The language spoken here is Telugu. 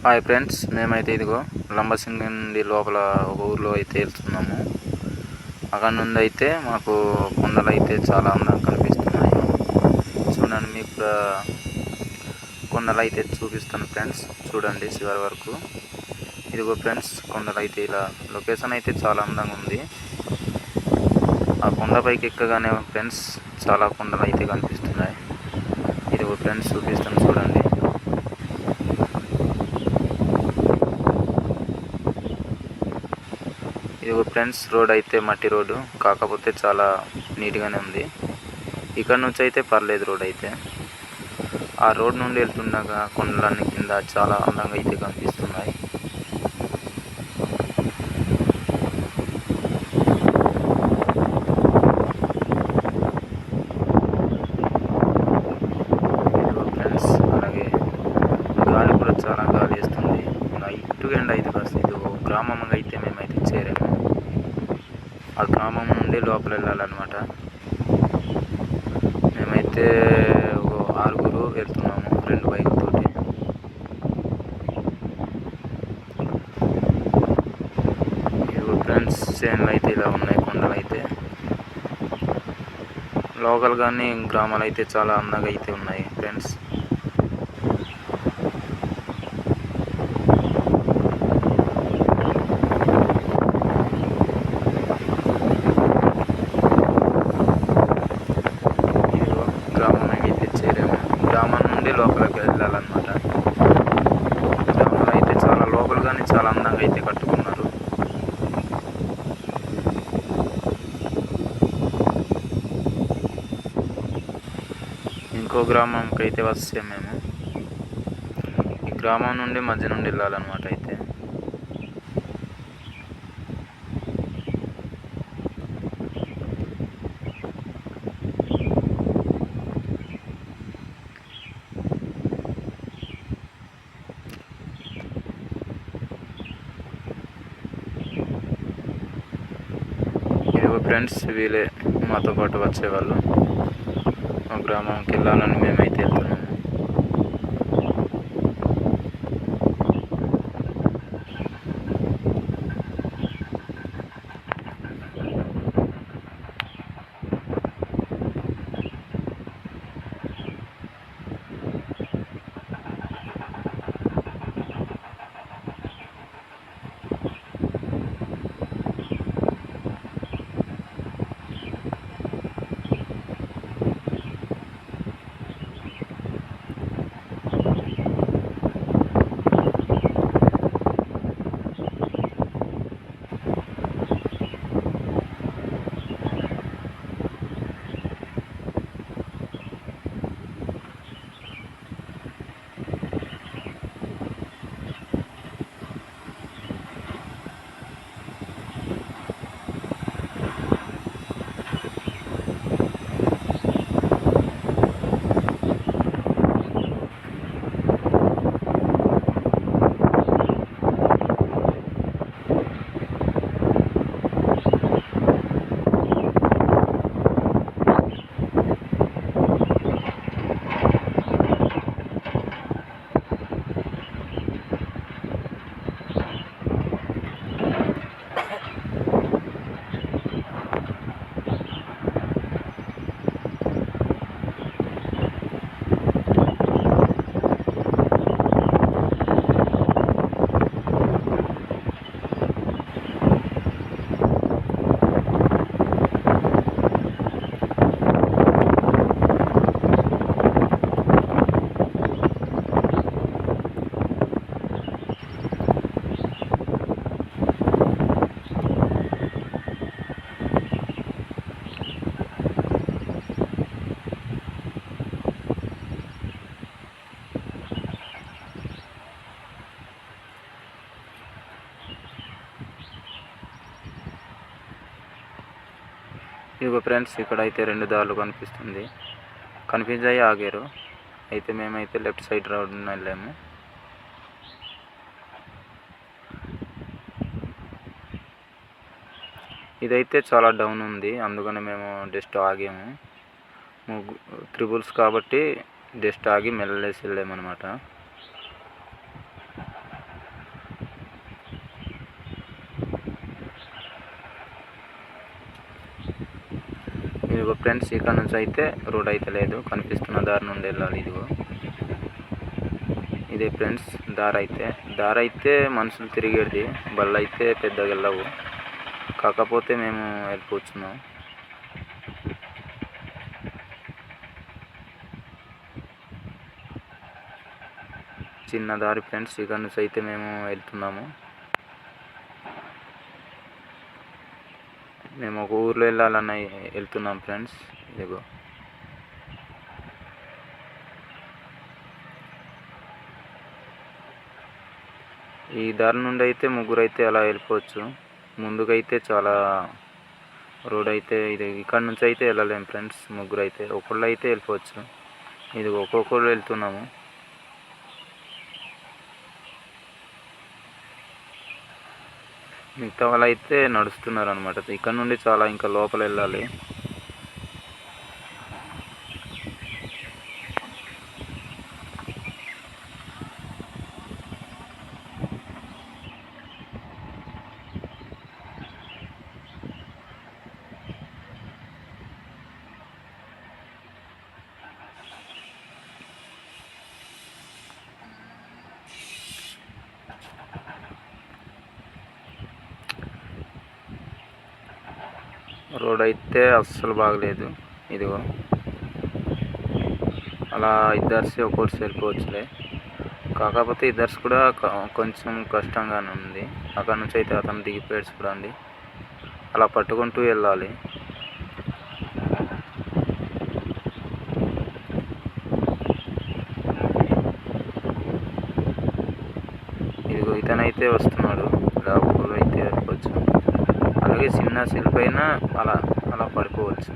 హాయ్ ఫ్రెండ్స్, మేమైతే ఇదిగో లంబసింగి నుండి లోపల ఒక ఊర్లో అయితే వెళ్తున్నాము. అక్కడ నుండి అయితే మాకు కొండలు అయితే చాలా అందంగా కనిపిస్తున్నాయి. చూడండి, మీకు కొండలు అయితే చూపిస్తాను ఫ్రెండ్స్. చూడండి చివరి వరకు. ఇదిగో ఫ్రెండ్స్, కొండలు అయితే ఇలా లొకేషన్ అయితే చాలా అందంగా ఉంది. ఆ కొండపైకి ఎక్కగానే ఫ్రెండ్స్ చాలా కొండలు అయితే కనిపిస్తున్నాయి. ఇదిగో ఫ్రెండ్స్ చూపిస్తాను, చూడండి. ఇదిగో ఫ్రెండ్స్, రోడ్ అయితే మట్టి రోడ్డు, కాకపోతే చాలా నీట్గానే ఉంది. ఇక్కడ నుంచి అయితే పర్లేదు రోడ్ అయితే. ఆ రోడ్ నుండి వెళ్తుండగా కొండలన్నీ కింద చాలా అందంగా అయితే కనిపిస్తున్నాయి. ఇదిగో ఫ్రెండ్స్, అలాగే గాలి కూడా చాలా గాలి వేస్తుంది. ఇటు ఎండ అయితే కాస్త ఇదిగో గ్రామంగా అయితే మేమైతే చేరాము. ఆ గ్రామం నుండి లోపల వెళ్ళాలన్నమాట. మేమైతే ఒక 6 వెళ్తున్నాము 2 బైకులతోటి. ఇదిగో ఫ్రెండ్స్, చేనులు అయితే ఇలా ఉన్నాయి, కొండలు అయితే. లోకల్ కానీ గ్రామాలు అయితే చాలా అందంగా అయితే ఉన్నాయి ఫ్రెండ్స్. గ్రామం నుండి లోపలికి వెళ్ళాలన్నమాట. గ్రామంలో అయితే చాలా లోపల కానీ చాలా అందంగా అయితే కట్టుకున్నారు. ఇంకో గ్రామంకి అయితే వస్తే మేము ఈ గ్రామం నుండి మధ్య నుండి వెళ్ళాలన్నమాట. అయితే ఇదిగో ఫ్రెండ్స్, వీళ్ళే మాతో పాటు వచ్చేవాళ్ళు. మా గ్రామంకి వెళ్ళాలని మేమైతే వెళ్తున్నాము. ఇదిగో ఫ్రెండ్స్, ఇక్కడ అయితే 2 దారులు కన్ఫ్యూజ్ అయ్యి ఆగారు. అయితే మేమైతే లెఫ్ట్ సైడ్ రోడ్ వెళ్ళాము. ఇదైతే చాలా డౌన్ ఉంది, అందుకని మేము జస్ట్ ఆగాము. త్రిబుల్స్ కాబట్టి జస్ట్ ఆగి మెల్లలేసి వెళ్ళామన్నమాట. ఇదిగో ఫ్రెండ్స్, ఇక్కడ నుంచి అయితే రోడ్ అయితే లేదు, కనిపిస్తున్న దారి నుండి వెళ్ళాలి. ఇదిగో ఇదే ఫ్రెండ్స్ దారి అయితే మనుషులు తిరిగేది, బళ్ళు అయితే పెద్దగా వెళ్ళవు. కాకపోతే మేము వెళ్ళిపోతున్నాం. చిన్న దారి ఫ్రెండ్స్, ఇక్కడ నుంచి అయితే మేము వెళ్తున్నాము. మేము ఒక ఊర్లో వెళ్ళాలని వెళ్తున్నాం ఫ్రెండ్స్. ఇదిగో ఈ దారి నుండి అయితే ముగ్గురు అయితే అలా వెళ్ళిపోవచ్చు. ముందుకైతే చాలా రోడ్ అయితే ఇది, ఇక్కడ నుంచి అయితే వెళ్ళలేము ఫ్రెండ్స్. ముగ్గురు అయితే ఒకళ్ళు అయితే వెళ్ళిపోవచ్చు. ఇది ఒక్కొక్కరు వెళ్తున్నాము. మిగతా వాళ్ళు అయితే నడుస్తున్నారు అనమాట. ఇక్కడ నుండి చాలా ఇంకా లోపల వెళ్ళాలి. రోడ్ అయితే అస్సలు బాగలేదు. ఇదిగో అలా ఇద్దర్సి ఒక్కోటి వెళ్ళిపోవచ్చులే. కాకపోతే ఇద్దర్స్ కూడా కొంచెం కష్టంగానే ఉంది. అక్కడ నుంచి అయితే అతను దిగిపోయాడు చూడండి. అలా పట్టుకుంటూ వెళ్ళాలి. ఇదిగో ఇతనైతే వస్తున్నాడు. ఇలా ఒక్కరు అయితే వెళ్ళిపోవచ్చు. అలాగే చిన్న సెల్ పైన అలా పడిపోవచ్చు.